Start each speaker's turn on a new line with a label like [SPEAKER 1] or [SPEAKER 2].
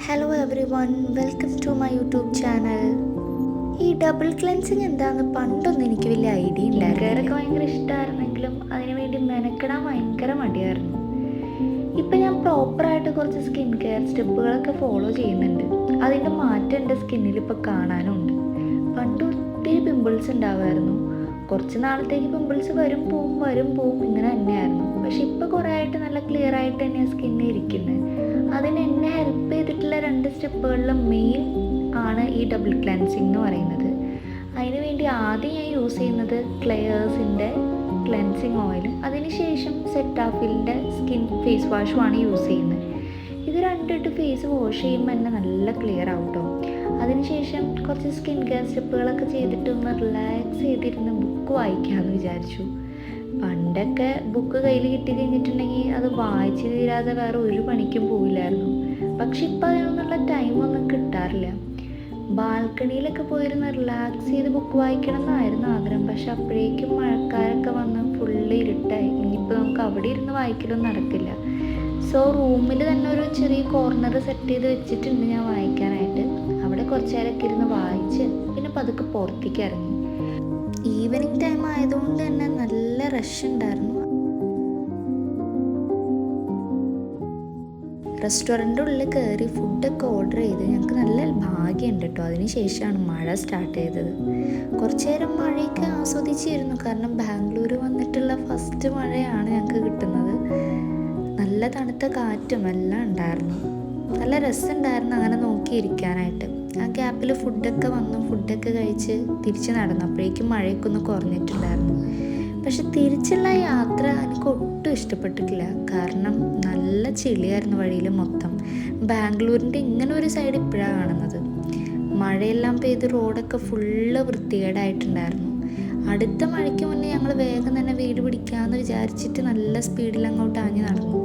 [SPEAKER 1] Hello everyone, welcome to my YouTube channel. ഈ double cleansing എന്താണെന്ന് പണ്ടൊന്നും എനിക്ക് വലിയ ഐഡിയ ഇല്ലായിരുന്നു. ഭയങ്കര ഇഷ്ടമായിരുന്നെങ്കിലും അതിനുവേണ്ടി മെനക്കെടാൻ ഭയങ്കര മടിയായിരുന്നു. ഇപ്പം ഞാൻ പ്രോപ്പറായിട്ട് കുറച്ച് സ്കിൻ കെയർ സ്റ്റെപ്പുകളൊക്കെ ഫോളോ ചെയ്യുന്നുണ്ട്. അതിൻ്റെ മാറ്റം എൻ്റെ സ്കിന്നിൽ ഇപ്പോൾ കാണാനുണ്ട്. പണ്ട് ഒത്തിരി പിമ്പിൾസ് ഉണ്ടാവുമായിരുന്നു. കുറച്ച് നാളത്തേക്ക് പിമ്പിൾസ് വരും പോവും ഇങ്ങനെ തന്നെയായിരുന്നു. പക്ഷെ ഇപ്പോൾ കുറേ ആയിട്ട് നല്ല ക്ലിയർ ആയിട്ട് തന്നെയാണ് സ്കിന്നിൽ ഇരിക്കുന്നത്. അതിന് എന്നെ ഹെൽപ്പ് ചെയ്തിട്ടുള്ള 2 സ്റ്റെപ്പുകളിൽ മെയിൻ ആണ് ഈ ഡബിൾ ക്ലെൻസിങ് എന്ന് പറയുന്നത്. അതിന് വേണ്ടി ആദ്യം ഞാൻ യൂസ് ചെയ്യുന്നത് ക്ലെയേഴ്സിൻ്റെ ക്ലെൻസിങ് ഓയിലും അതിനുശേഷം സെറ്റാഫിലിൻ്റെ സ്കിൻ ഫേസ് വാഷുമാണ് യൂസ് ചെയ്യുന്നത്. ഇത് രണ്ടിട്ട് ഫേസ് വാഷ് ചെയ്യുമ്പോൾ തന്നെ നല്ല ക്ലിയർ ആവും കേട്ടോ. അതിനുശേഷം കുറച്ച് സ്കിൻ കെയർ സ്റ്റെപ്പുകളൊക്കെ ചെയ്തിട്ട് ഒന്ന് റിലാക്സ് ചെയ്തിരുന്ന് ബുക്ക് വായിക്കാമെന്ന് വിചാരിച്ചു. പണ്ടൊക്കെ ബുക്ക് കയ്യിൽ കിട്ടി കഴിഞ്ഞിട്ടുണ്ടെങ്കിൽ അത് വായിച്ച് തീരാതെ വേറെ ഒരു പണിക്കും പോവില്ലായിരുന്നു. പക്ഷെ ഇപ്പം അതിനൊന്നുള്ള ടൈമൊന്നും കിട്ടാറില്ല. ബാൽക്കണിയിലൊക്കെ പോയിരുന്ന് റിലാക്സ് ചെയ്ത് ബുക്ക് വായിക്കണം എന്നായിരുന്നു ആഗ്രഹം. പക്ഷെ അപ്പോഴേക്കും മഴക്കാരൊക്കെ വന്ന് ഫുള്ള് ഇരുട്ടായി. ഇനിയിപ്പോൾ നമുക്ക് അവിടെ ഇരുന്ന് വായിക്കലൊന്നും നടക്കില്ല. സോ റൂമിൽ തന്നെ ഒരു ചെറിയ കോർണർ സെറ്റ് ചെയ്ത് വെച്ചിട്ടുണ്ട് ഞാൻ വായിക്കാനായിട്ട്. അവിടെ കുറച്ച് നേരമൊക്കെ ഇരുന്ന് വായിച്ച് പിന്നെ പതുക്കെ പുറത്തേക്ക് ഇറങ്ങി. ഈവനിങ് ടൈം ആയതുകൊണ്ട് തന്നെ നല്ല റഷ് ഉണ്ടായിരുന്നു. റെസ്റ്റോറൻറ്റിൻ്റെ ഉള്ളിൽ കയറി ഫുഡൊക്കെ ഓർഡർ ചെയ്ത് ഞങ്ങൾക്ക് നല്ല ഭാഗ്യമുണ്ട് കേട്ടോ. അതിന് ശേഷമാണ് മഴ സ്റ്റാർട്ട് ചെയ്തത്. കുറച്ച് നേരം മഴയൊക്കെ ആസ്വദിച്ചിരുന്നു. കാരണം ബാംഗ്ലൂർ വന്നിട്ടുള്ള ഫസ്റ്റ് മഴയാണ് ഞങ്ങൾക്ക് കിട്ടുന്നത്. നല്ല തണുത്ത കാറ്റും എല്ലാം ഉണ്ടായിരുന്നു. നല്ല രസമുണ്ടായിരുന്നു അങ്ങനെ നോക്കിയിരിക്കാനായിട്ട്. ആ ഗ്യാപ്പിൽ ഫുഡൊക്കെ വന്നു, ഫുഡൊക്കെ കഴിച്ച് തിരിച്ച് നടന്നു. അപ്പോഴേക്കും മഴയൊക്കെ ഒന്ന് കുറഞ്ഞിട്ടുണ്ടായിരുന്നു. പക്ഷെ തിരിച്ചുള്ള യാത്ര എനിക്ക് ഒട്ടും ഇഷ്ടപ്പെട്ടിട്ടില്ല. കാരണം നല്ല ചെളിയായിരുന്നു വഴിയിൽ മൊത്തം. ബാംഗ്ലൂരിൻ്റെ ഇങ്ങനെ ഒരു സൈഡ് ഇപ്പോഴാണ് കാണുന്നത്. മഴയെല്ലാം പെയ്ത് റോഡൊക്കെ ഫുള്ള് വൃത്തികേടായിട്ടുണ്ടായിരുന്നു. അടുത്ത മഴയ്ക്ക് മുന്നേ ഞങ്ങൾ വേഗം തന്നെ വീട് പിടിക്കാമെന്ന് വിചാരിച്ചിട്ട് നല്ല സ്പീഡിൽ അങ്ങോട്ട് ആഞ്ഞ് നടന്നു.